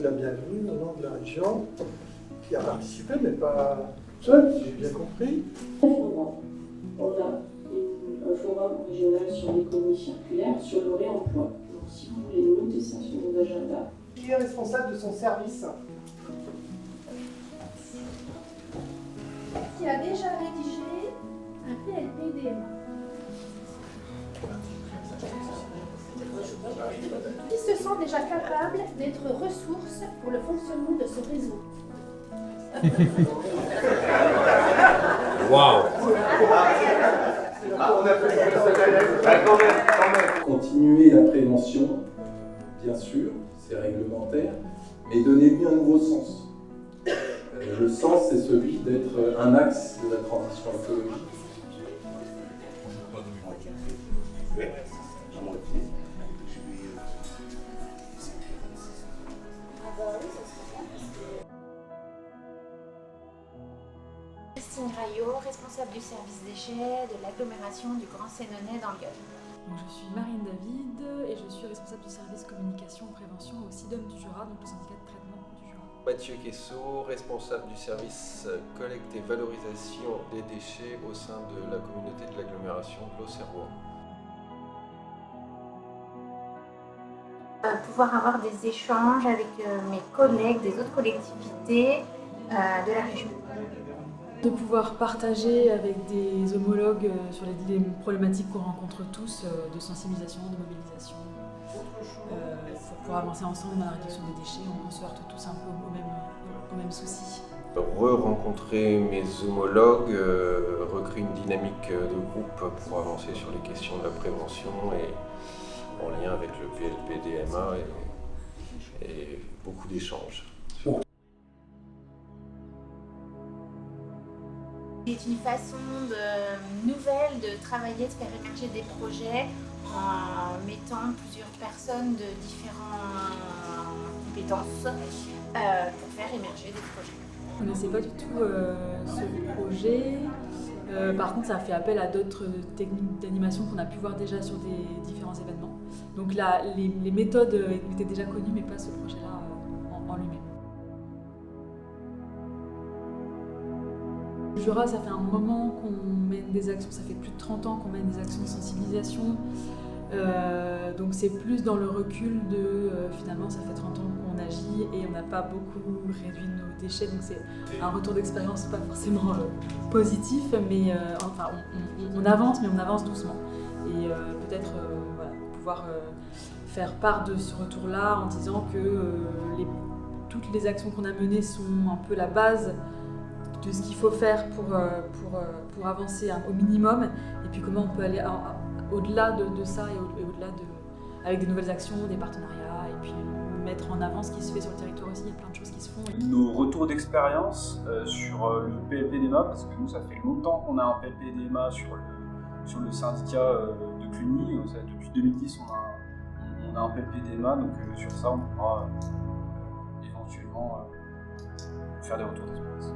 la bienvenue au nom de la région qui a participé, mais pas seul, si j'ai bien compris. On a un forum régional sur l'économie circulaire, sur le réemploi. Donc si vous voulez noter ça sur vos agendas. Qui est responsable de son service? Qui a déjà rédigé un PLP-DMA. Qui se sent déjà capable d'être ressource pour le fonctionnement de ce réseau. Waouh! Continuer la prévention, bien sûr, c'est réglementaire, mais donner-lui un nouveau sens. Le sens, c'est celui d'être un axe de la transition écologique. Christine Raillot, responsable du service déchets de l'agglomération du Grand Sénonais dans le Gard. Donc, je suis Marine David et je suis responsable du service communication et prévention au SIDOM du Jura, donc le syndicat de traitement du Jura. Mathieu Quessot, responsable du service collecte et valorisation des déchets au sein de la communauté de l'agglomération de l'Auxerrois. Pouvoir avoir des échanges avec mes collègues des autres collectivités de la région. De pouvoir partager avec des homologues sur les problématiques qu'on rencontre tous, de sensibilisation, de mobilisation, pour pouvoir avancer ensemble dans la réduction des déchets. On se heurte tous un peu au même souci. Rencontrer mes homologues, recréer une dynamique de groupe pour avancer sur les questions de la prévention et en lien avec le PLP-DMA et beaucoup d'échanges. C'est une façon nouvelle de travailler, de faire émerger des projets en mettant plusieurs personnes de différentes compétences pour faire émerger des projets. On ne connaissait pas du tout ce projet. Par contre, ça a fait appel à d'autres techniques d'animation qu'on a pu voir déjà sur des différents événements. Donc là, les méthodes étaient déjà connues, mais pas ce projet-là en lui-même. Le Jura, ça fait un moment qu'on mène des actions, ça fait plus de 30 ans qu'on mène des actions de sensibilisation. Donc c'est plus dans le recul de finalement ça fait 30 ans qu'on agit et on n'a pas beaucoup réduit nos déchets, donc c'est un retour d'expérience pas forcément positif, mais enfin on avance, mais on avance doucement. Et peut-être voilà, pouvoir faire part de ce retour-là en disant que toutes les actions qu'on a menées sont un peu la base de ce qu'il faut faire pour avancer au minimum, et puis comment on peut aller au-delà de ça et au-delà avec des nouvelles actions, des partenariats, et puis mettre en avant ce qui se fait sur le territoire aussi. Il y a plein de choses qui se font. Nos retours d'expérience sur le PLP-DMA, parce que nous ça fait longtemps qu'on a un PLP-DMA sur le syndicat de Cluny. Depuis 2010 on a un PLP-DMA, donc sur ça on pourra éventuellement faire des retours d'expérience.